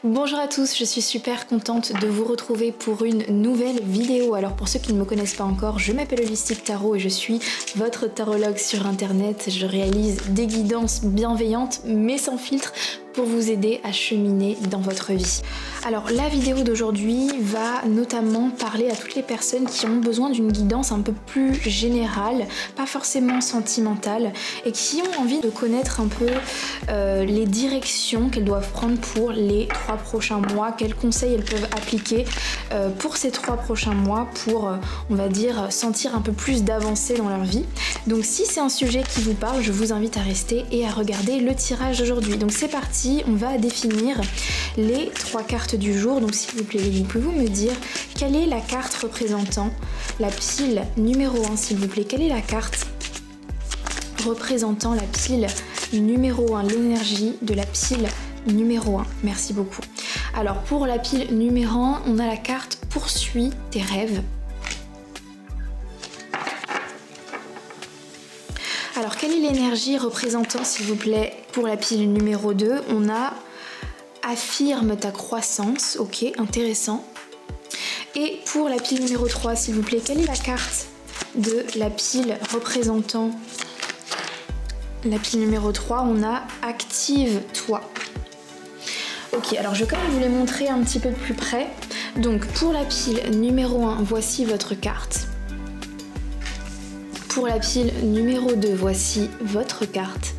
Bonjour à tous, je suis super contente de vous retrouver pour une nouvelle vidéo. Alors pour ceux qui ne me connaissent pas encore, je m'appelle Holistic Tarot et je suis votre tarologue sur internet. Je réalise des guidances bienveillantes mais sans filtre pour vous aider à cheminer dans votre vie. Alors la vidéo d'aujourd'hui va notamment parler à toutes les personnes qui ont besoin d'une guidance un peu plus générale, pas forcément sentimentale, et qui ont envie de connaître un peu les directions qu'elles doivent prendre pour les 3 prochains mois, quels conseils elles peuvent appliquer pour ces 3 prochains mois pour, on va dire, sentir un peu plus d'avancée dans leur vie. Donc si c'est un sujet qui vous parle, je vous invite à rester et à regarder le tirage d'aujourd'hui. Donc c'est parti, on va définir les 3 cartes du jour. Donc s'il vous plaît, pouvez-vous me dire quelle est la carte représentant la pile numéro 1, s'il vous plaît? Quelle est la carte représentant la pile numéro 1, l'énergie de la pile numéro 1? Merci beaucoup. Alors pour la pile numéro 1, on a la carte Poursuis tes rêves. Alors quelle est l'énergie représentant, s'il vous plaît, pour la pile numéro 2? On a Affirme ta croissance, ok, intéressant. Et pour la pile numéro 3, s'il vous plaît, quelle est la carte de la pile représentant la pile numéro 3? On a Active-toi. Ok, alors je vais quand même vous les montrer un petit peu de plus près. Donc pour la pile numéro 1, voici votre carte. Pour la pile numéro 2, voici votre carte.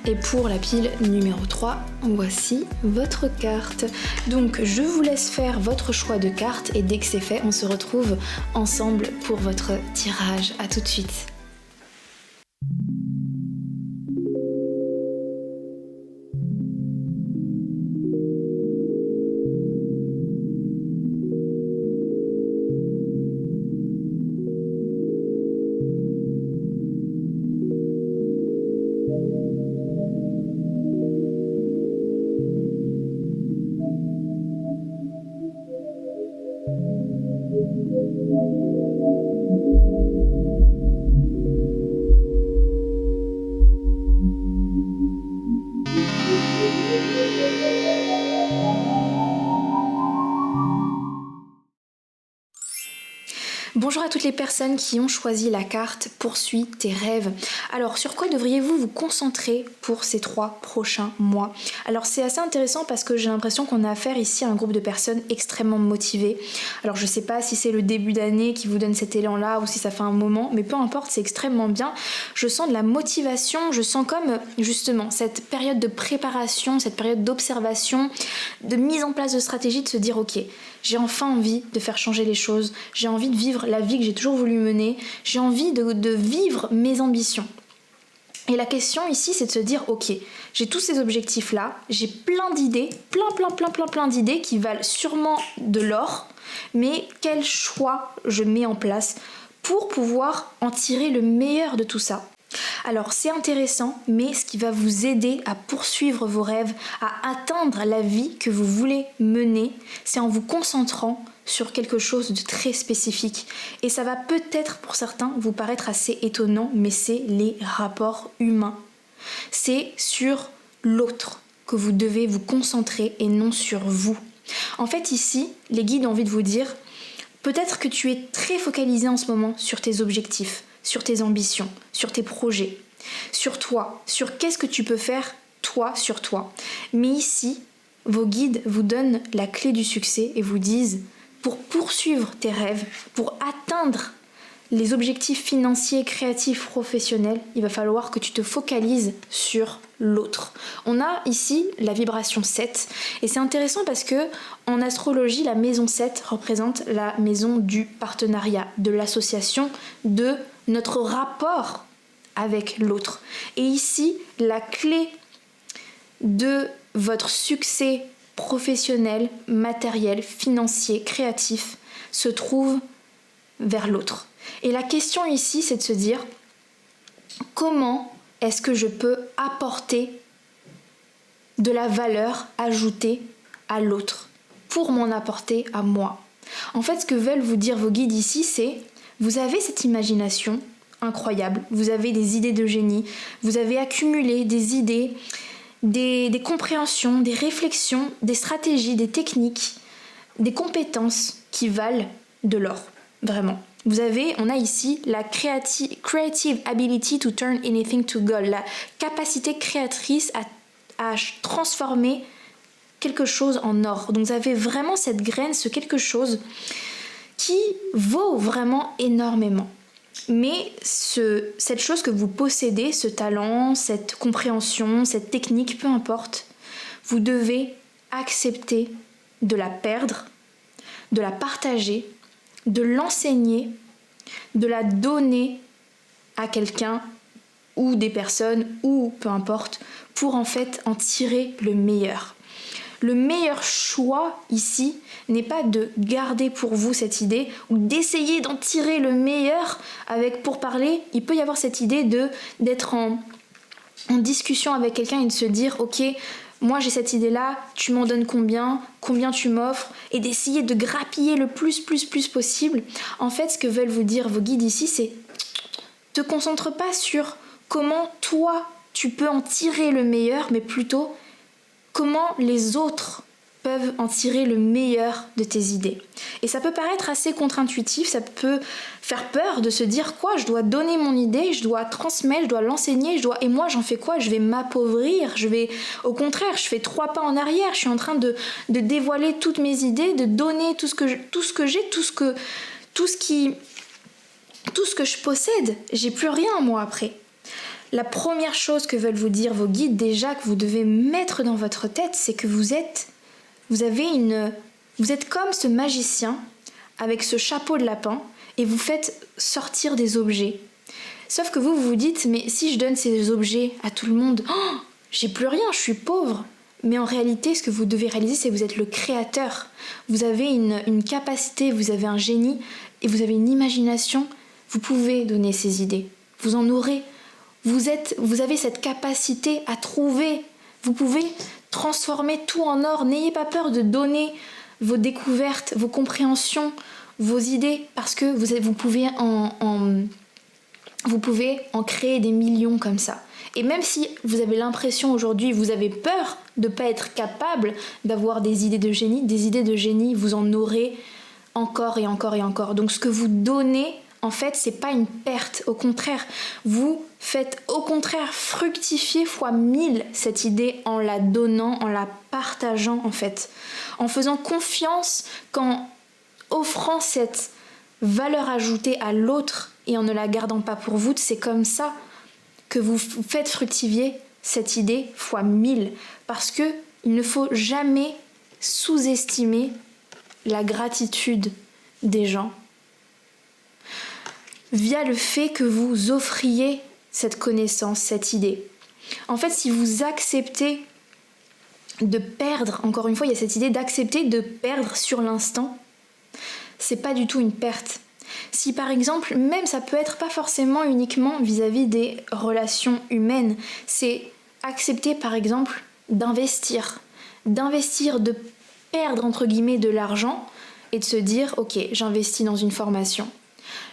Et pour la pile numéro 3, voici votre carte. Donc je vous laisse faire votre choix de carte et dès que c'est fait, on se retrouve ensemble pour votre tirage. À tout de suite. Bonjour à toutes les personnes qui ont choisi la carte Poursuis tes rêves. Alors sur quoi devriez-vous vous concentrer pour ces 3 prochains mois? Alors c'est assez intéressant parce que j'ai l'impression qu'on a affaire ici à un groupe de personnes extrêmement motivées. Alors je sais pas si c'est le début d'année qui vous donne cet élan là ou si ça fait un moment, mais peu importe, c'est extrêmement bien. Je sens de la motivation, je sens comme justement cette période de préparation, cette période d'observation, de mise en place de stratégie, de se dire ok, j'ai enfin envie de faire changer les choses, j'ai envie de vivre la vie que j'ai toujours voulu mener, j'ai envie de vivre mes ambitions. Et la question ici, c'est de se dire, ok, j'ai tous ces objectifs-là, j'ai plein d'idées, plein d'idées qui valent sûrement de l'or, mais quel choix je mets en place pour pouvoir en tirer le meilleur de tout ça? Alors c'est intéressant, mais ce qui va vous aider à poursuivre vos rêves, à atteindre la vie que vous voulez mener, c'est en vous concentrant sur quelque chose de très spécifique. Et ça va peut-être pour certains vous paraître assez étonnant, mais c'est les rapports humains. C'est sur l'autre que vous devez vous concentrer et non sur vous. En fait ici, les guides ont envie de vous dire, peut-être que tu es très focalisé en ce moment sur tes objectifs, sur tes ambitions, sur tes projets, sur toi, sur qu'est-ce que tu peux faire toi sur toi. Mais ici, vos guides vous donnent la clé du succès et vous disent, pour poursuivre tes rêves, pour atteindre les objectifs financiers, créatifs, professionnels, il va falloir que tu te focalises sur l'autre. On a ici la vibration 7 et c'est intéressant parce que en astrologie, la maison 7 représente la maison du partenariat, de l'association, de notre rapport avec l'autre. Et ici, la clé de votre succès professionnel, matériel, financier, créatif se trouve vers l'autre. Et la question ici, c'est de se dire comment est-ce que je peux apporter de la valeur ajoutée à l'autre pour m'en apporter à moi. En fait, ce que veulent vous dire vos guides ici, c'est vous avez cette imagination incroyable, vous avez des idées de génie, vous avez accumulé des idées, des compréhensions, des réflexions, des stratégies, des techniques, des compétences qui valent de l'or, vraiment. On a ici la creative ability to turn anything to gold, la capacité créatrice à transformer quelque chose en or. Donc vous avez vraiment cette graine, ce quelque chose qui vaut vraiment énormément. Mais cette chose que vous possédez, ce talent, cette compréhension, cette technique, peu importe, vous devez accepter de la perdre, de la partager, de l'enseigner, de la donner à quelqu'un ou des personnes ou peu importe pour en fait en tirer le meilleur. Le meilleur choix ici n'est pas de garder pour vous cette idée ou d'essayer d'en tirer le meilleur pour parler. Il peut y avoir cette idée d'être en discussion avec quelqu'un et de se dire ok, moi j'ai cette idée là, tu m'en donnes combien tu m'offres, et d'essayer de grappiller le plus possible. En fait, ce que veulent vous dire vos guides ici, c'est te concentre pas sur comment toi tu peux en tirer le meilleur, mais plutôt comment les autres peuvent en tirer le meilleur de tes idées. Et ça peut paraître assez contre-intuitif, ça peut faire peur de se dire quoi, je dois donner mon idée, je dois transmettre, je dois l'enseigner, et moi j'en fais quoi? Je vais m'appauvrir, au contraire, je fais 3 pas en arrière, je suis en train de dévoiler toutes mes idées, de donner tout ce que j'ai, tout ce que je possède, j'ai plus rien moi après. La première chose que veulent vous dire vos guides déjà, que vous devez mettre dans votre tête, c'est que vous êtes comme ce magicien avec ce chapeau de lapin et vous faites sortir des objets. Sauf que vous vous dites, mais si je donne ces objets à tout le monde, j'ai plus rien, je suis pauvre. Mais en réalité, ce que vous devez réaliser, c'est que vous êtes le créateur. Vous avez une capacité, vous avez un génie et vous avez une imagination. Vous pouvez donner ces idées. Vous en aurez. Vous avez cette capacité à trouver. Vous pouvez transformer tout en or. N'ayez pas peur de donner vos découvertes, vos compréhensions, vos idées, parce que vous pouvez en créer des millions comme ça. Et même si vous avez l'impression aujourd'hui, vous avez peur de ne pas être capable d'avoir des idées de génie, vous en aurez encore et encore et encore. Donc ce que vous donnez, en fait, c'est pas une perte. Au contraire, vous faites au contraire fructifier fois 1000 cette idée en la donnant, en la partageant en fait. En faisant confiance, qu'en offrant cette valeur ajoutée à l'autre et en ne la gardant pas pour vous, c'est comme ça que vous faites fructifier cette idée fois 1000. Parce que il ne faut jamais sous-estimer la gratitude des gens via le fait que vous offriez cette connaissance, cette idée. En fait, si vous acceptez de perdre, encore une fois, il y a cette idée d'accepter de perdre sur l'instant, c'est pas du tout une perte. Si par exemple, même ça peut être pas forcément uniquement vis-à-vis des relations humaines, c'est accepter par exemple d'investir, de perdre entre guillemets de l'argent et de se dire ok, j'investis dans une formation,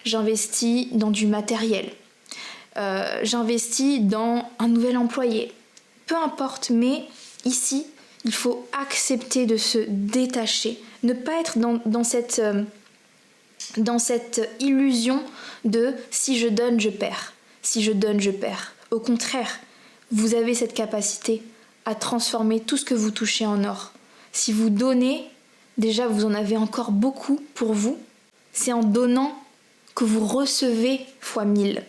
j'investis dans du matériel, j'investis dans un nouvel employé, peu importe, mais ici il faut accepter de se détacher, ne pas être dans cette illusion de si je donne je perds, si je donne je perds. Au contraire, vous avez cette capacité à transformer tout ce que vous touchez en or. Si vous donnez, déjà vous en avez encore beaucoup pour vous. C'est en donnant que vous recevez fois 1000.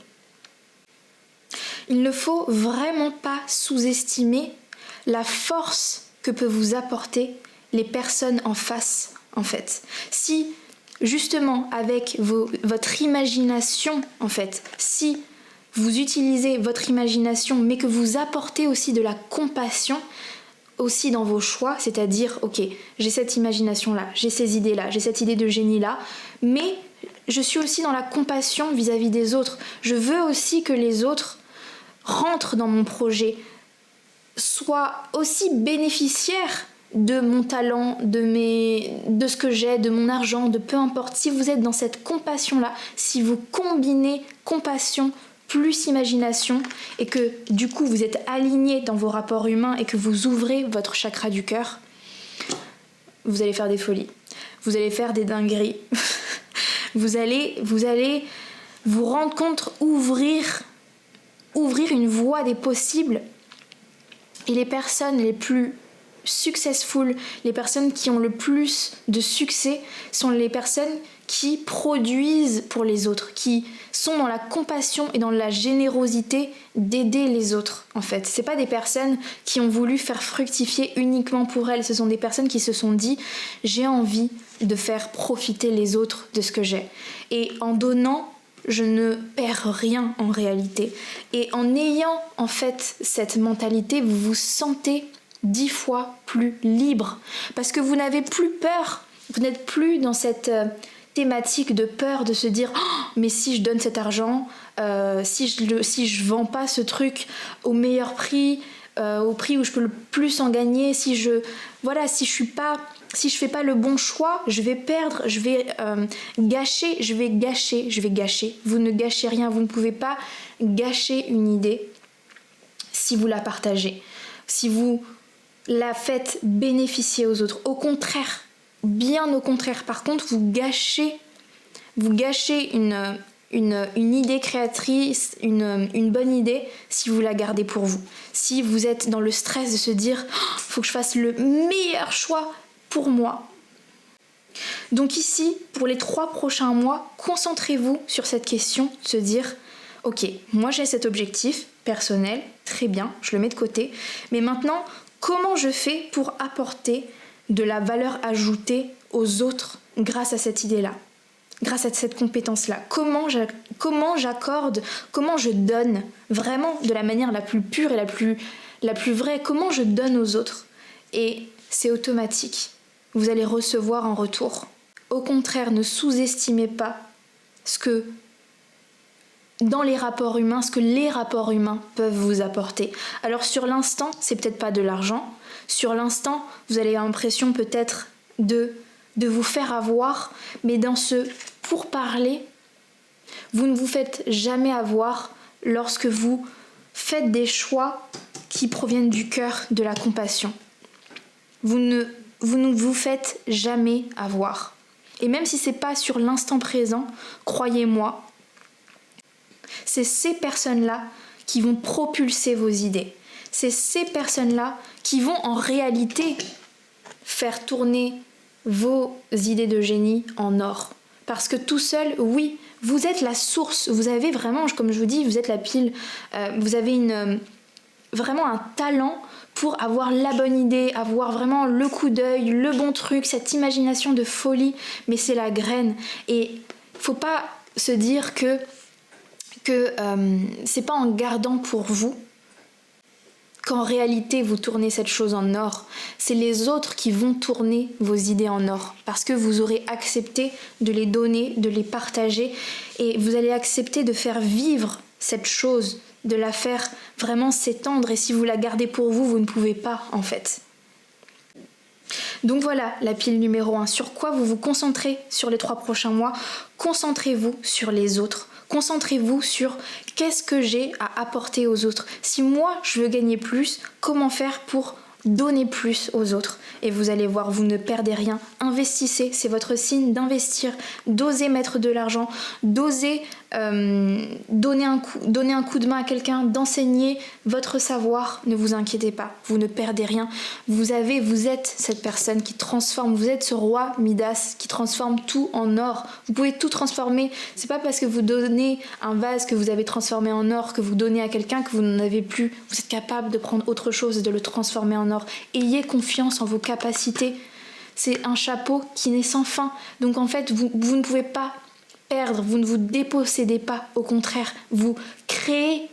Il ne faut vraiment pas sous-estimer la force que peut vous apporter les personnes en face, en fait. Si, justement, avec votre imagination, en fait, si vous utilisez votre imagination, mais que vous apportez aussi de la compassion, aussi dans vos choix, c'est-à-dire, ok, j'ai cette imagination-là, j'ai ces idées-là, j'ai cette idée de génie-là, mais je suis aussi dans la compassion vis-à-vis des autres. Je veux aussi que les autres rentrent dans mon projet, soient aussi bénéficiaires de mon talent, de ce que j'ai, de mon argent, de peu importe. Si vous êtes dans cette compassion-là, si vous combinez compassion plus imagination et que du coup vous êtes aligné dans vos rapports humains et que vous ouvrez votre chakra du cœur, vous allez faire des folies, vous allez faire des dingueries, vous allez vous rendre compte, ouvrir une voie des possibles. Et les personnes les plus successful, les personnes qui ont le plus de succès sont les personnes qui produisent pour les autres, qui sont dans la compassion et dans la générosité d'aider les autres en fait. C'est pas des personnes qui ont voulu faire fructifier uniquement pour elles, ce sont des personnes qui se sont dit j'ai envie de faire profiter les autres de ce que j'ai. Et en donnant, je ne perds rien en réalité. Et en ayant en fait cette mentalité, vous vous sentez 10 fois plus libre. Parce que vous n'avez plus peur. Vous n'êtes plus dans cette thématique de peur de se dire oh, mais si je donne cet argent, si je vends pas ce truc au meilleur prix, au prix où je peux le plus en gagner, si je fais pas le bon choix, je vais perdre, je vais gâcher. Vous ne gâchez rien, vous ne pouvez pas gâcher une idée si vous la partagez, si vous la faites bénéficier aux autres. Au contraire, bien au contraire. Par contre, vous gâchez une idée créatrice, une bonne idée si vous la gardez pour vous. Si vous êtes dans le stress de se dire oh, faut que je fasse le meilleur choix pour moi. Donc ici, pour les 3 prochains mois, concentrez-vous sur cette question, de se dire ok, moi j'ai cet objectif personnel, très bien, je le mets de côté, mais maintenant, comment je fais pour apporter de la valeur ajoutée aux autres grâce à cette idée-là, grâce à cette compétence-là? Comment j'accorde, comment je donne vraiment de la manière la plus pure et la plus vraie? Comment je donne aux autres? Et c'est automatique. Vous allez recevoir en retour. Au contraire, ne sous-estimez pas ce que dans les rapports humains, ce que les rapports humains peuvent vous apporter. Alors sur l'instant, c'est peut-être pas de l'argent. Sur l'instant, vous avez l'impression peut-être de vous faire avoir, mais dans ce pourparler, vous ne vous faites jamais avoir lorsque vous faites des choix qui proviennent du cœur, de la compassion. Vous ne vous faites jamais avoir. Et même si c'est pas sur l'instant présent, croyez-moi, c'est ces personnes-là qui vont propulser vos idées. C'est ces personnes-là qui vont en réalité faire tourner vos idées de génie en or. Parce que tout seul, oui, vous êtes la source. Vous avez vraiment, comme je vous dis, vous êtes la pile. Vous avez vraiment un talent pour avoir la bonne idée, avoir vraiment le coup d'œil, le bon truc, cette imagination de folie. Mais c'est la graine. Et faut pas se dire que c'est pas en gardant pour vous qu'en réalité vous tournez cette chose en or. C'est les autres qui vont tourner vos idées en or parce que vous aurez accepté de les donner, de les partager et vous allez accepter de faire vivre cette chose, de la faire vraiment s'étendre et si vous la gardez pour vous, vous ne pouvez pas en fait. Donc voilà la pile numéro 1. Sur quoi vous vous concentrez sur les 3 prochains mois? Concentrez-vous sur les autres. Concentrez-vous sur qu'est-ce que j'ai à apporter aux autres. Si moi je veux gagner plus, comment faire pour donner plus aux autres? Et vous allez voir, vous ne perdez rien. Investissez, c'est votre signe d'investir, d'oser mettre de l'argent, d'oser donner un coup de main à quelqu'un, d'enseigner votre savoir. Ne vous inquiétez pas, vous ne perdez rien. Vous êtes cette personne qui transforme, vous êtes ce roi Midas qui transforme tout en or. Vous pouvez tout transformer. C'est pas parce que vous donnez un vase que vous avez transformé en or, que vous donnez à quelqu'un que vous n'en avez plus. Vous êtes capable de prendre autre chose et de le transformer en or. Ayez confiance en vos capacités. C'est un chapeau qui n'est sans fin. Donc en fait, vous ne pouvez pas perdre, vous ne vous dépossédez pas. Au contraire, vous créez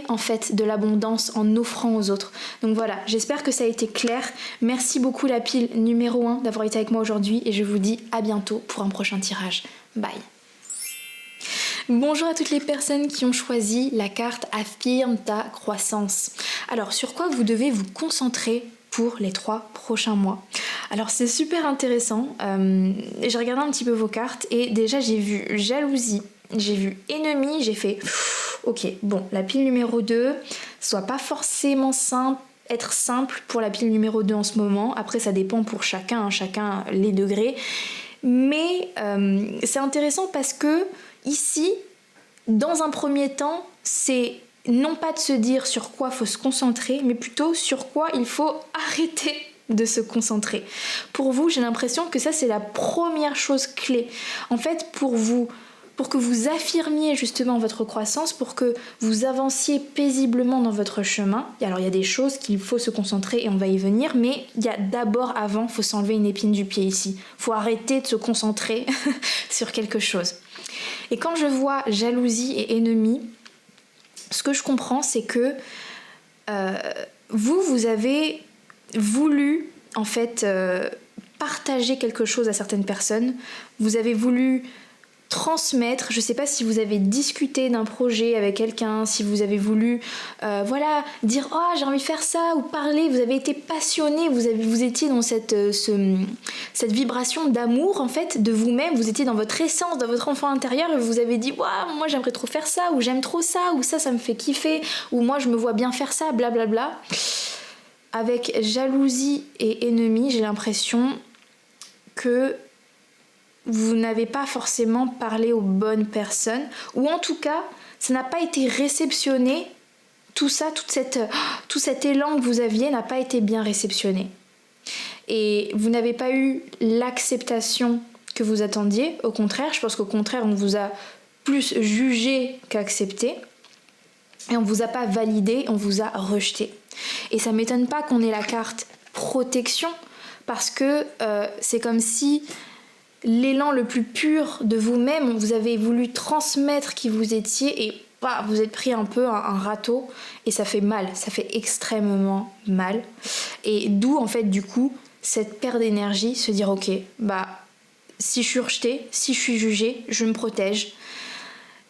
en fait de l'abondance en offrant aux autres. Donc voilà, j'espère que ça a été clair. Merci beaucoup la pile numéro 1 d'avoir été avec moi aujourd'hui et je vous dis à bientôt pour un prochain tirage. Bye. Bonjour à toutes les personnes qui ont choisi la carte Affirme ta croissance. Alors, sur quoi vous devez vous concentrer pour les 3 prochains mois? Alors, c'est super intéressant. J'ai regardé un petit peu vos cartes et déjà, j'ai vu jalousie, j'ai vu ennemi, j'ai fait ok, bon, la pile numéro 2, ça doit pas forcément être simple pour la pile numéro 2 en ce moment. Après, ça dépend pour chacun, hein, chacun les degrés. Mais c'est intéressant parce que ici, dans un premier temps, c'est non pas de se dire sur quoi il faut se concentrer, mais plutôt sur quoi il faut arrêter de se concentrer. Pour vous, j'ai l'impression que ça, c'est la première chose clé. En fait, pour que vous affirmiez justement votre croissance, pour que vous avanciez paisiblement dans votre chemin. Alors il y a des choses qu'il faut se concentrer et on va y venir, mais il y a d'abord avant, il faut s'enlever une épine du pied ici. Il faut arrêter de se concentrer sur quelque chose. Et quand je vois jalousie et ennemi, ce que je comprends, c'est que vous avez voulu en fait partager quelque chose à certaines personnes. Vous avez voulu transmettre, je ne sais pas si vous avez discuté d'un projet avec quelqu'un, si vous avez voulu dire oh j'ai envie de faire ça, ou parler, vous avez été passionné, vous étiez dans cette vibration d'amour en fait de vous-même, vous étiez dans votre essence, dans votre enfant intérieur, et vous avez dit waouh, moi j'aimerais trop faire ça, ou j'aime trop ça, ou ça me fait kiffer, ou moi je me vois bien faire ça, blablabla. Avec jalousie et ennemi, j'ai l'impression que vous n'avez pas forcément parlé aux bonnes personnes, ou en tout cas, ça n'a pas été réceptionné, tout ça, tout cet élan que vous aviez n'a pas été bien réceptionné. Et vous n'avez pas eu l'acceptation que vous attendiez, au contraire, je pense qu'au contraire, on vous a plus jugé qu'accepté, et on vous a pas validé, on vous a rejeté. Et ça m'étonne pas qu'on ait la carte protection, parce que c'est comme si l'élan le plus pur de vous-même, vous avez voulu transmettre qui vous étiez et vous êtes pris un peu un râteau et ça fait mal, ça fait extrêmement mal. Et d'où en fait du coup cette perte d'énergie, se dire ok, si je suis rejetée, si je suis jugée, je me protège.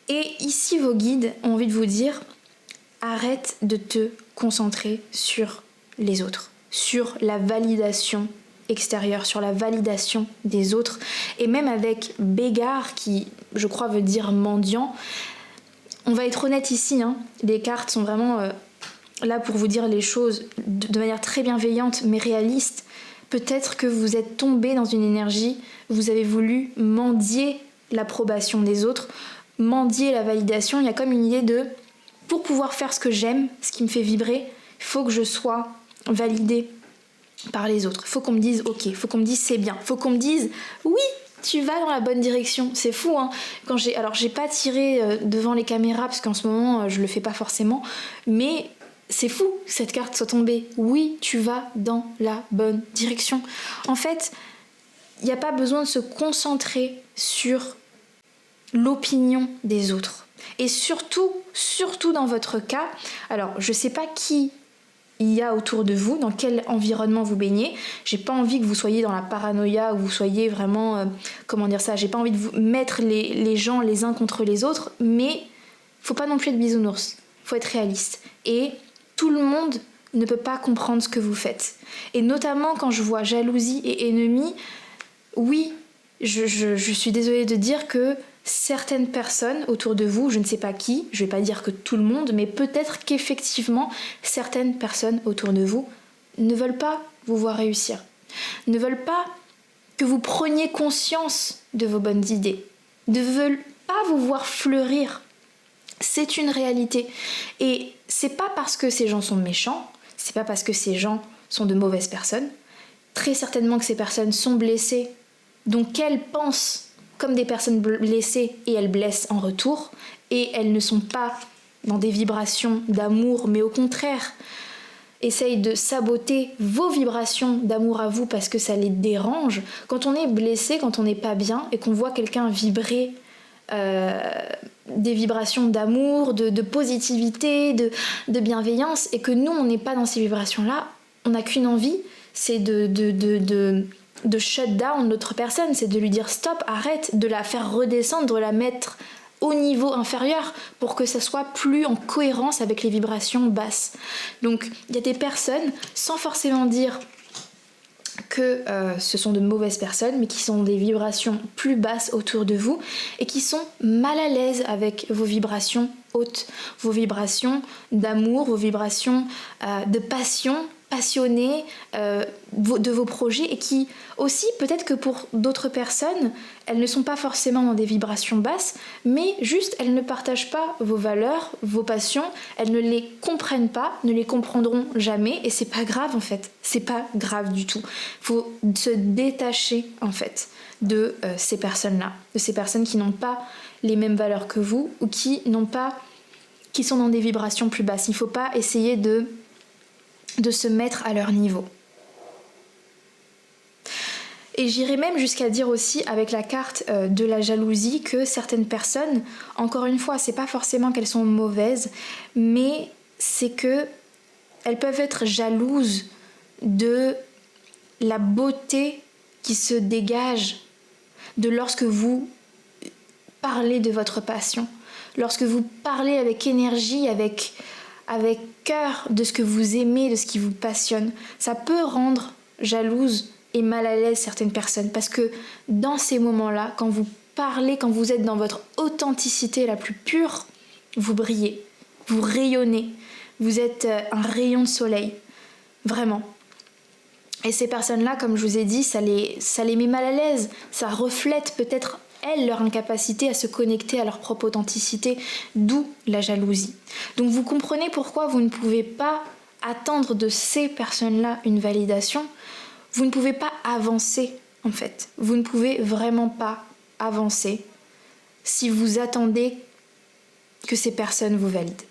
Et ici vos guides ont envie de vous dire arrête de te concentrer sur les autres, sur la validation extérieure, sur la validation des autres. Et même avec Bégard, qui je crois veut dire mendiant, on va être honnête ici, hein, les cartes sont vraiment là pour vous dire les choses de manière très bienveillante mais réaliste. Peut-être que vous êtes tombé dans une énergie, vous avez voulu mendier l'approbation des autres, mendier la validation. Il y a comme une idée de pour pouvoir faire ce que j'aime, ce qui me fait vibrer, il faut que je sois validée par les autres. Il faut qu'on me dise ok, il faut qu'on me dise c'est bien, il faut qu'on me dise oui, tu vas dans la bonne direction. C'est fou, hein. Alors j'ai pas tiré devant les caméras parce qu'en ce moment je le fais pas forcément, mais c'est fou que cette carte soit tombée. Oui, tu vas dans la bonne direction. En fait, il n'y a pas besoin de se concentrer sur l'opinion des autres. Et surtout dans votre cas, alors je sais pas qui il y a autour de vous, dans quel environnement vous baignez. J'ai pas envie que vous soyez dans la paranoïa, ou vous soyez vraiment, j'ai pas envie de vous mettre les gens les uns contre les autres, mais faut pas non plus être bisounours, faut être réaliste. Et tout le monde ne peut pas comprendre ce que vous faites. Et notamment quand je vois jalousie et ennemi, oui, je suis désolée de dire que certaines personnes autour de vous, je ne sais pas qui, je vais pas dire que tout le monde, mais peut-être qu'effectivement certaines personnes autour de vous ne veulent pas vous voir réussir, ne veulent pas que vous preniez conscience de vos bonnes idées, ne veulent pas vous voir fleurir. C'est une réalité. Et c'est pas parce que ces gens sont méchants, c'est pas parce que ces gens sont de mauvaises personnes. Très certainement que ces personnes sont blessées, donc elles pensent comme des personnes blessées et elles blessent en retour, et elles ne sont pas dans des vibrations d'amour, mais au contraire essayent de saboter vos vibrations d'amour à vous parce que ça les dérange. Quand on est blessé, quand on n'est pas bien et qu'on voit quelqu'un vibrer des vibrations d'amour, de positivité, de bienveillance, et que nous on n'est pas dans ces vibrations-là, on n'a qu'une envie, c'est de shut down l'autre personne, c'est de lui dire stop, arrête, de la faire redescendre, de la mettre au niveau inférieur pour que ça soit plus en cohérence avec les vibrations basses. Donc il y a des personnes, sans forcément dire que ce sont de mauvaises personnes, mais qui sont des vibrations plus basses autour de vous et qui sont mal à l'aise avec vos vibrations hautes, vos vibrations d'amour, vos vibrations de passion, passionnées de vos projets, et qui aussi, peut-être que pour d'autres personnes, elles ne sont pas forcément dans des vibrations basses, mais juste elles ne partagent pas vos valeurs, vos passions, elles ne les comprennent pas, ne les comprendront jamais, et c'est pas grave en fait, c'est pas grave du tout. Faut se détacher en fait de ces personnes-là, de ces personnes qui n'ont pas les mêmes valeurs que vous, ou qui sont dans des vibrations plus basses. Il faut pas essayer de se mettre à leur niveau. Et j'irais même jusqu'à dire aussi, avec la carte de la jalousie, que certaines personnes, encore une fois, c'est pas forcément qu'elles sont mauvaises, mais c'est que elles peuvent être jalouses de la beauté qui se dégage de lorsque vous parlez de votre passion, lorsque vous parlez avec énergie, avec cœur de ce que vous aimez, de ce qui vous passionne. Ça peut rendre jalouse et mal à l'aise certaines personnes, parce que dans ces moments-là, quand vous parlez, quand vous êtes dans votre authenticité la plus pure, vous brillez, vous rayonnez, vous êtes un rayon de soleil, vraiment. Et ces personnes-là, comme je vous ai dit, ça les met mal à l'aise, ça reflète peut-être elles, leur incapacité à se connecter à leur propre authenticité, d'où la jalousie. Donc vous comprenez pourquoi vous ne pouvez pas attendre de ces personnes-là une validation. Vous ne pouvez pas avancer en fait. Vous ne pouvez vraiment pas avancer si vous attendez que ces personnes vous valident.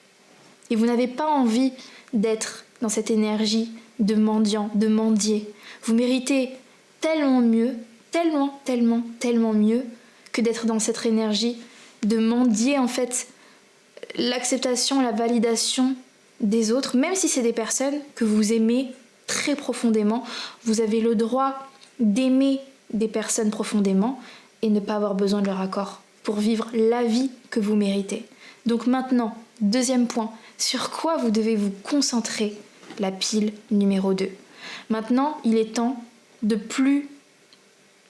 Et vous n'avez pas envie d'être dans cette énergie de mendiant, de mendier. Vous méritez tellement mieux, tellement mieux que d'être dans cette énergie de mendier en fait l'acceptation, la validation des autres, même si c'est des personnes que vous aimez très profondément. Vous avez le droit d'aimer des personnes profondément et ne pas avoir besoin de leur accord pour vivre la vie que vous méritez. Donc maintenant, deuxième point, sur quoi vous devez vous concentrer, la pile numéro 2. Maintenant, il est temps de plus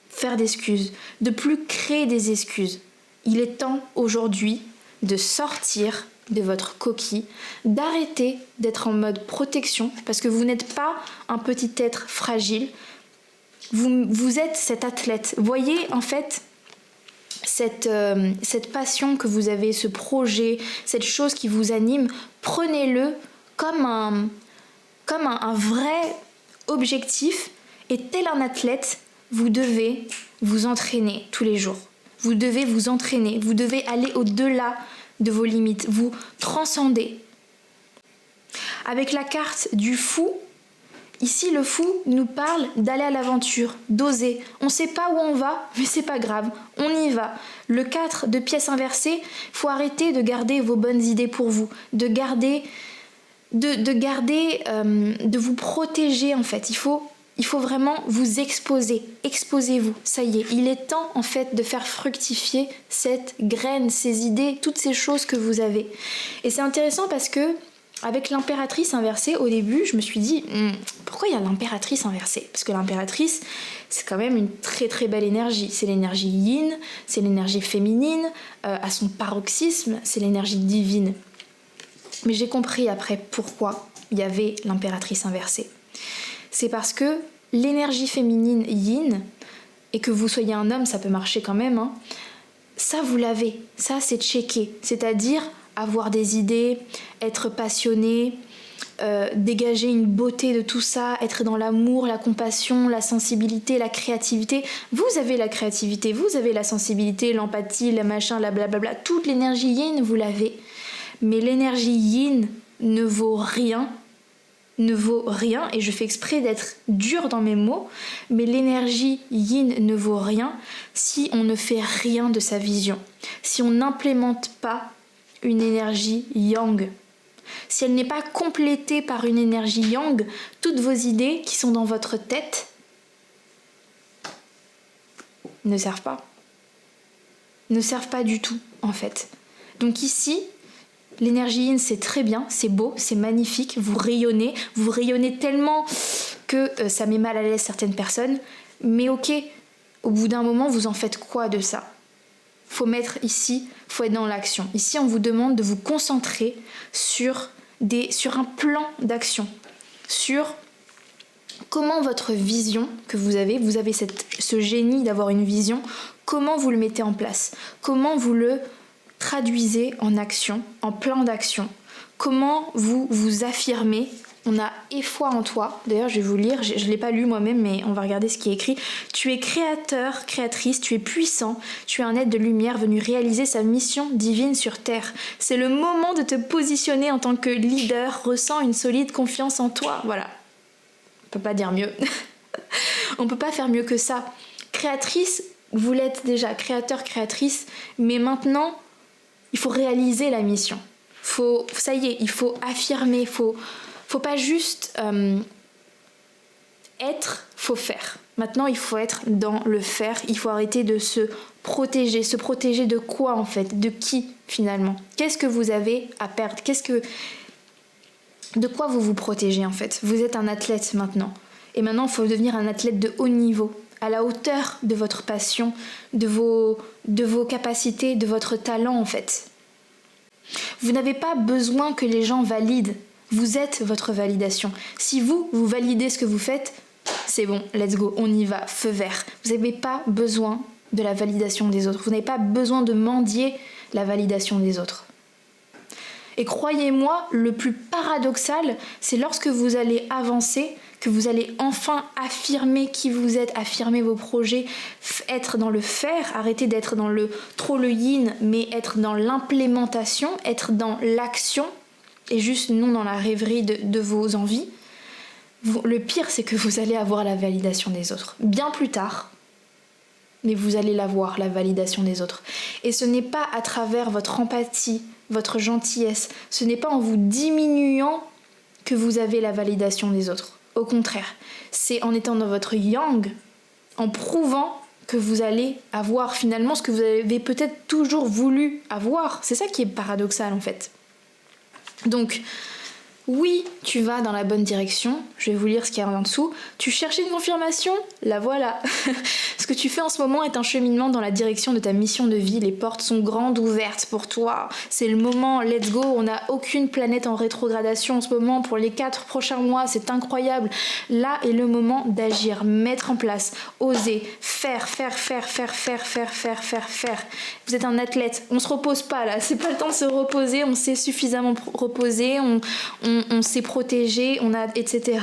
faire d'excuses, de plus créer des excuses. Il est temps aujourd'hui de sortir de votre coquille, d'arrêter d'être en mode protection, parce que vous n'êtes pas un petit être fragile, vous êtes cet athlète. Voyez en fait cette passion que vous avez, ce projet, cette chose qui vous anime, prenez-le comme un vrai objectif, et tel un athlète, vous devez vous entraîner tous les jours. Vous devez vous entraîner, vous devez aller au-delà de vos limites, vous transcender. Avec la carte du fou, ici le fou nous parle d'aller à l'aventure, d'oser. On ne sait pas où on va, mais c'est pas grave, on y va. Le 4 de pièce inversée, il faut arrêter de garder vos bonnes idées pour vous, de vous protéger en fait. Il faut vraiment vous exposer, exposez-vous, ça y est. Il est temps en fait de faire fructifier cette graine, ces idées, toutes ces choses que vous avez. Et c'est intéressant parce que avec l'impératrice inversée, au début, je me suis dit pourquoi il y a l'impératrice inversée ? Parce que l'impératrice, c'est quand même une très très belle énergie. C'est l'énergie yin, c'est l'énergie féminine, à son paroxysme, c'est l'énergie divine. Mais j'ai compris après pourquoi il y avait l'impératrice inversée. C'est parce que l'énergie féminine yin, et que vous soyez un homme, ça peut marcher quand même, hein, ça vous l'avez, ça c'est checké, c'est-à-dire avoir des idées, être passionné, dégager une beauté de tout ça, être dans l'amour, la compassion, la sensibilité, la créativité. Vous avez la créativité, vous avez la sensibilité, l'empathie, le machin, la blablabla, toute l'énergie yin, vous l'avez. Mais l'énergie yin ne vaut rien, et je fais exprès d'être dure dans mes mots, mais l'énergie yin ne vaut rien si on ne fait rien de sa vision, si on n'implémente pas une énergie yang. Si elle n'est pas complétée par une énergie yang, toutes vos idées qui sont dans votre tête ne servent pas. Ne servent pas du tout, en fait. Donc ici, l'énergie yin, c'est très bien, c'est beau, c'est magnifique, vous rayonnez tellement que ça met mal à l'aise certaines personnes, mais ok, au bout d'un moment, vous en faites quoi de ça ? faut mettre ici, faut être dans l'action. Ici, on vous demande de vous concentrer sur un plan d'action, sur comment votre vision que vous avez ce génie d'avoir une vision, comment vous le mettez en place, comment vous le traduisez en action, en plan d'action, comment vous vous affirmez. On a « Aie foi en toi ». D'ailleurs, je vais vous lire, je ne l'ai pas lu moi-même, mais on va regarder ce qui est écrit. « Tu es créateur, créatrice, tu es puissant, tu es un être de lumière venu réaliser sa mission divine sur Terre. C'est le moment de te positionner en tant que leader, ressens une solide confiance en toi. » Voilà. On peut pas dire mieux. On peut pas faire mieux que ça. Créatrice, vous l'êtes déjà, créateur, créatrice, mais maintenant, il faut réaliser la mission. Ça y est, il faut affirmer, faut pas juste être, faut faire. Maintenant, il faut être dans le faire, il faut arrêter de se protéger. Se protéger de quoi en fait? De qui finalement? Qu'est-ce que vous avez à perdre? De quoi vous vous protégez en fait? Vous êtes un athlète maintenant. Et maintenant, il faut devenir un athlète de haut niveau, à la hauteur de votre passion, de vos capacités, de votre talent en fait. Vous n'avez pas besoin que les gens valident. Vous êtes votre validation. Si vous validez ce que vous faites, c'est bon, let's go, on y va, feu vert. Vous n'avez pas besoin de la validation des autres. Vous n'avez pas besoin de mendier la validation des autres. Et croyez-moi, le plus paradoxal, c'est lorsque vous allez avancer, que vous allez enfin affirmer qui vous êtes, affirmer vos projets, être dans le faire, arrêter d'être dans le yin, mais être dans l'implémentation, être dans l'action, et juste non dans la rêverie de vos envies. Le pire, c'est que vous allez avoir la validation des autres. Bien plus tard, mais vous allez l'avoir, la validation des autres. Et ce n'est pas à travers votre empathie, votre gentillesse, ce n'est pas en vous diminuant que vous avez la validation des autres. Au contraire, c'est en étant dans votre yang, en prouvant que vous allez avoir finalement ce que vous avez peut-être toujours voulu avoir. C'est ça qui est paradoxal en fait. Donc, oui, tu vas dans la bonne direction. Je vais vous lire ce qu'il y a en dessous. Tu cherchais une confirmation? La voilà. Ce que tu fais en ce moment est un cheminement dans la direction de ta mission de vie. Les portes sont grandes ouvertes pour toi. C'est le moment, let's go. On n'a aucune planète en rétrogradation en ce moment. Pour les 4 prochains mois, c'est incroyable. Là est le moment d'agir, mettre en place, oser, faire. Vous êtes un athlète. On se repose pas là. C'est pas le temps de se reposer. On s'est suffisamment reposé. On s'est protégé, etc.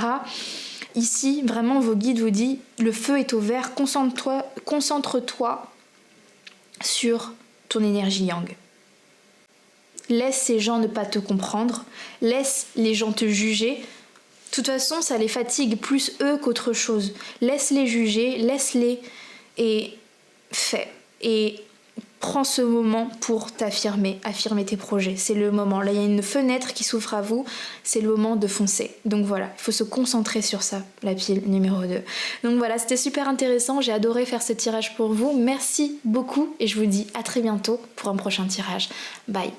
Ici, vraiment, vos guides vous disent, le feu est au vert, concentre-toi sur ton énergie yang. Laisse ces gens ne pas te comprendre, laisse les gens te juger. De toute façon, ça les fatigue plus eux qu'autre chose. Laisse-les juger, laisse-les et fais. Et prends ce moment pour t'affirmer, affirmer tes projets. C'est le moment. Là, il y a une fenêtre qui s'ouvre à vous. C'est le moment de foncer. Donc voilà, il faut se concentrer sur ça, la pile numéro 2. Donc voilà, c'était super intéressant. J'ai adoré faire ce tirage pour vous. Merci beaucoup et je vous dis à très bientôt pour un prochain tirage. Bye.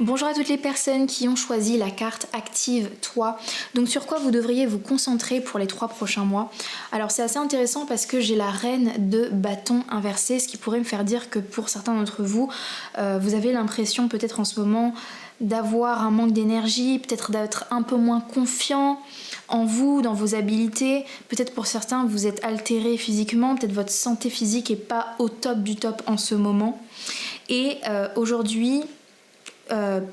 Bonjour à toutes les personnes qui ont choisi la carte Active-toi. Donc sur quoi vous devriez vous concentrer pour les 3 prochains mois? Alors c'est assez intéressant parce que j'ai la reine de bâton inversé, ce qui pourrait me faire dire que pour certains d'entre vous, vous avez l'impression peut-être en ce moment d'avoir un manque d'énergie, peut-être d'être un peu moins confiant en vous, dans vos habilités. Peut-être pour certains vous êtes altéré physiquement, peut-être votre santé physique n'est pas au top du top en ce moment. Et aujourd'hui,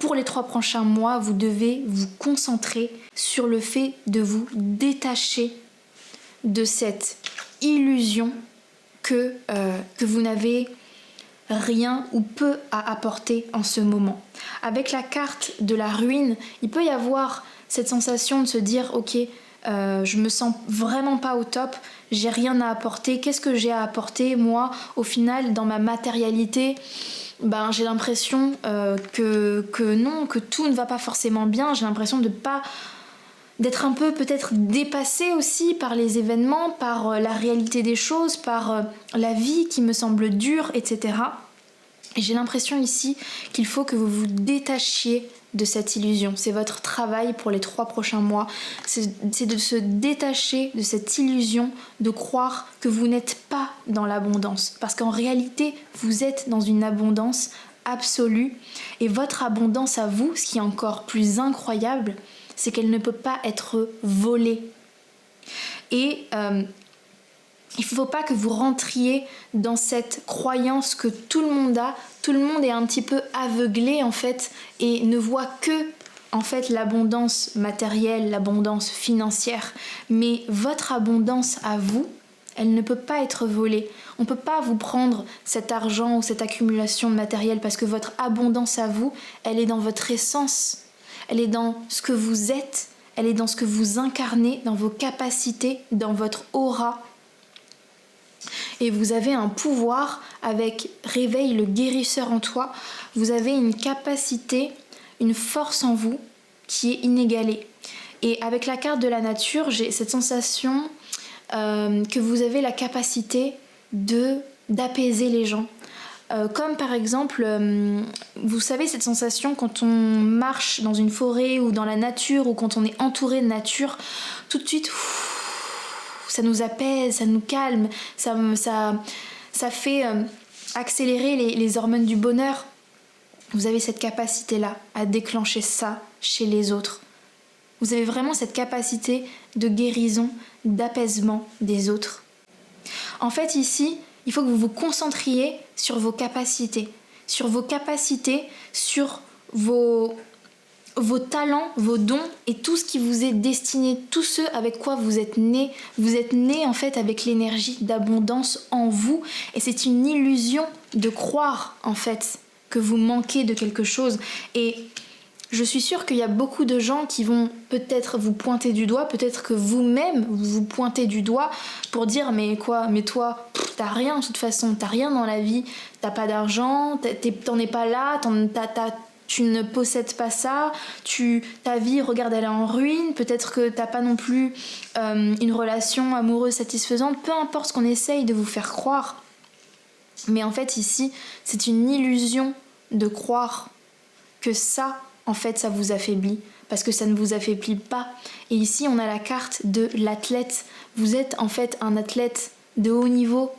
pour les 3 prochains mois, vous devez vous concentrer sur le fait de vous détacher de cette illusion que vous n'avez rien ou peu à apporter en ce moment. Avec la carte de la ruine, il peut y avoir cette sensation de se dire ok, je me sens vraiment pas au top, j'ai rien à apporter, qu'est-ce que j'ai à apporter moi au final dans ma matérialité? J'ai l'impression que non, que tout ne va pas forcément bien. J'ai l'impression d'être un peu peut-être dépassée aussi par les événements, par la réalité des choses, par la vie qui me semble dure, etc. Et j'ai l'impression ici qu'il faut que vous vous détachiez de cette illusion. C'est votre travail pour les 3 prochains mois. C'est de se détacher de cette illusion, de croire que vous n'êtes pas dans l'abondance. Parce qu'en réalité, vous êtes dans une abondance absolue. Et votre abondance à vous, ce qui est encore plus incroyable, c'est qu'elle ne peut pas être volée. Et il ne faut pas que vous rentriez dans cette croyance que tout le monde a. Tout le monde est un petit peu aveuglé en fait et ne voit que en fait l'abondance matérielle, l'abondance financière. Mais votre abondance à vous, elle ne peut pas être volée. On ne peut pas vous prendre cet argent ou cette accumulation de matériel parce que votre abondance à vous, elle est dans votre essence. Elle est dans ce que vous êtes, elle est dans ce que vous incarnez, dans vos capacités, dans votre aura. Et vous avez un pouvoir avec Réveille le guérisseur en toi. Vous avez une capacité, une force en vous qui est inégalée. Et avec la carte de la nature, j'ai cette sensation que vous avez la capacité d'apaiser les gens. Comme par exemple, vous savez cette sensation quand on marche dans une forêt ou dans la nature ou quand on est entouré de nature, tout de suite, ça nous apaise, ça nous calme, ça fait accélérer les hormones du bonheur. Vous avez cette capacité-là à déclencher ça chez les autres. Vous avez vraiment cette capacité de guérison, d'apaisement des autres. En fait, ici, il faut que vous vous concentriez sur vos capacités, sur vos talents, vos dons et tout ce qui vous est destiné, tout ce avec quoi vous êtes né. Vous êtes né en fait avec l'énergie d'abondance en vous et c'est une illusion de croire en fait que vous manquez de quelque chose. Et je suis sûre qu'il y a beaucoup de gens qui vont peut-être vous pointer du doigt, peut-être que vous-même vous pointez du doigt pour dire mais toi, t'as rien de toute façon, t'as rien dans la vie, t'as pas d'argent, t'en es pas là, tu ne possèdes pas ça, ta vie, regarde, elle est en ruine, peut-être que t'as pas non plus une relation amoureuse satisfaisante, peu importe ce qu'on essaye de vous faire croire. Mais en fait ici, c'est une illusion de croire que ça, en fait, ça vous affaiblit, parce que ça ne vous affaiblit pas. Et ici, on a la carte de l'athlète. Vous êtes en fait un athlète de haut niveau.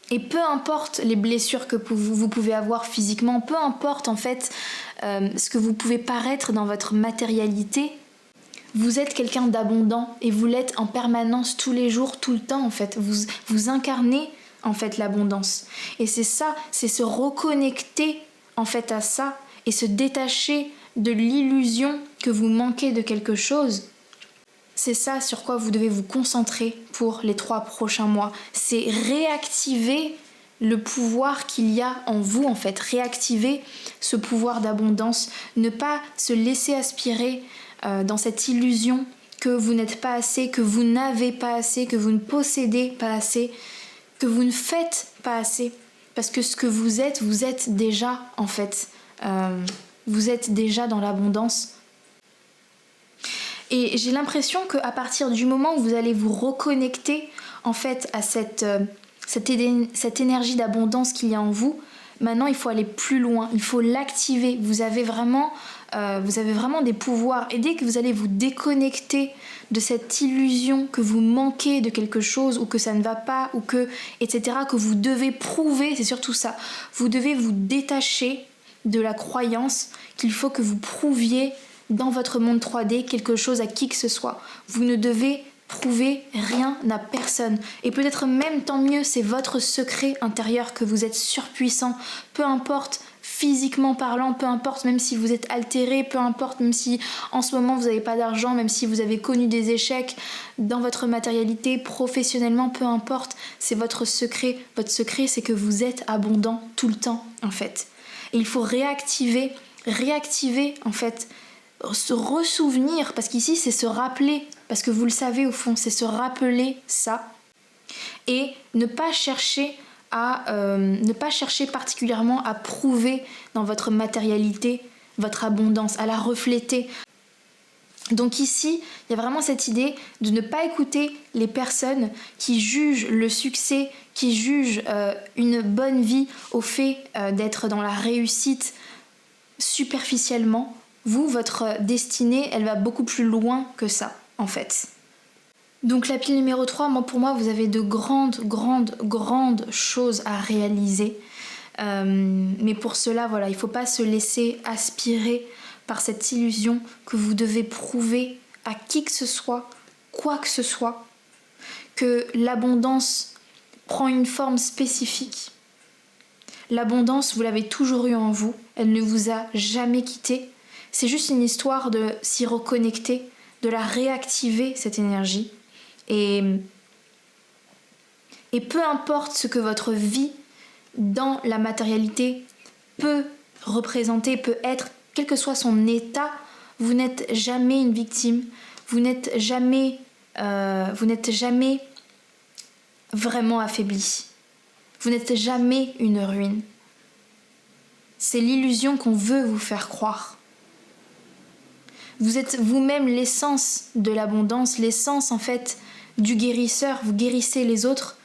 Et peu importe les blessures que vous pouvez avoir physiquement, peu importe en fait ce que vous pouvez paraître dans votre matérialité, vous êtes quelqu'un d'abondant et vous l'êtes en permanence tous les jours, tout le temps en fait. Vous incarnez en fait l'abondance. Et c'est ça, c'est se reconnecter en fait à ça et se détacher de l'illusion que vous manquez de quelque chose. C'est ça sur quoi vous devez vous concentrer pour les 3 prochains mois. C'est réactiver le pouvoir qu'il y a en vous en fait. Réactiver ce pouvoir d'abondance. Ne pas se laisser aspirer dans cette illusion que vous n'êtes pas assez, que vous n'avez pas assez, que vous ne possédez pas assez, que vous ne faites pas assez. Parce que ce que vous êtes déjà en fait. Vous êtes déjà dans l'abondance. Et j'ai l'impression qu'à partir du moment où vous allez vous reconnecter en fait à cette énergie d'abondance qu'il y a en vous, maintenant il faut aller plus loin, il faut l'activer. Vous avez vraiment des pouvoirs. Et dès que vous allez vous déconnecter de cette illusion que vous manquez de quelque chose ou que ça ne va pas ou que etc. que vous devez prouver, c'est surtout ça. Vous devez vous détacher de la croyance qu'il faut que vous prouviez dans votre monde 3D quelque chose à qui que ce soit. Vous ne devez prouver rien à personne. Et peut-être même tant mieux, c'est votre secret intérieur que vous êtes surpuissant. Peu importe physiquement parlant, peu importe même si vous êtes altéré, peu importe même si en ce moment vous n'avez pas d'argent, même si vous avez connu des échecs dans votre matérialité, professionnellement, peu importe, c'est votre secret. Votre secret, c'est que vous êtes abondant tout le temps en fait. Et il faut réactiver en fait, se ressouvenir, parce qu'ici c'est se rappeler, parce que vous le savez au fond, c'est se rappeler ça, et ne pas chercher particulièrement à prouver dans votre matérialité votre abondance, à la refléter. Donc ici, il y a vraiment cette idée de ne pas écouter les personnes qui jugent le succès, qui jugent une bonne vie au fait d'être dans la réussite superficiellement. Vous, votre destinée, elle va beaucoup plus loin que ça, en fait. Donc la pile numéro 3, pour moi, vous avez de grandes choses à réaliser. Mais pour cela, voilà, il ne faut pas se laisser aspirer par cette illusion que vous devez prouver à qui que ce soit, quoi que ce soit, que l'abondance prend une forme spécifique. L'abondance, vous l'avez toujours eue en vous, elle ne vous a jamais quitté. C'est juste une histoire de s'y reconnecter, de la réactiver, cette énergie. Et peu importe ce que votre vie dans la matérialité peut représenter, peut être, quel que soit son état, vous n'êtes jamais une victime, vous n'êtes jamais vraiment affaibli. Vous n'êtes jamais une ruine. C'est l'illusion qu'on veut vous faire croire. Vous êtes vous-même l'essence de l'abondance, l'essence en fait du guérisseur. Vous guérissez les autres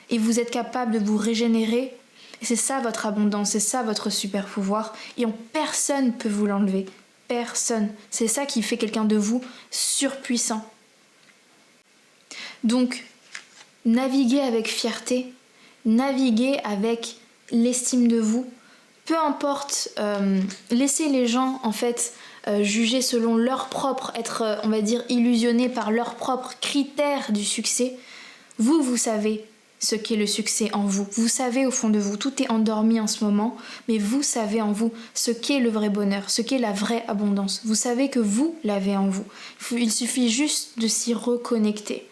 et vous êtes capable de vous régénérer. Et c'est ça votre abondance, c'est ça votre super pouvoir. Et personne ne peut vous l'enlever. Personne. C'est ça qui fait quelqu'un de vous surpuissant. Donc, naviguez avec fierté, naviguez avec l'estime de vous. Peu importe, laissez les gens en fait juger selon leur propre, être on va dire illusionnés par leurs propres critères du succès. Vous savez ce qu'est le succès en vous. Vous savez au fond de vous, tout est endormi en ce moment, mais vous savez en vous ce qu'est le vrai bonheur, ce qu'est la vraie abondance. Vous savez que vous l'avez en vous. Il suffit juste de s'y reconnecter.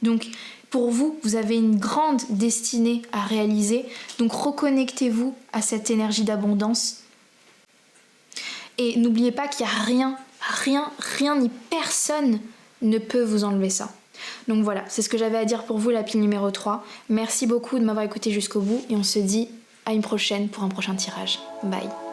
Donc, pour vous, vous avez une grande destinée à réaliser. Donc, reconnectez-vous à cette énergie d'abondance. Et n'oubliez pas qu'il n'y a rien ni personne ne peut vous enlever ça. Donc voilà, c'est ce que j'avais à dire pour vous, la pile numéro 3. Merci beaucoup de m'avoir écouté jusqu'au bout et on se dit à une prochaine pour un prochain tirage. Bye.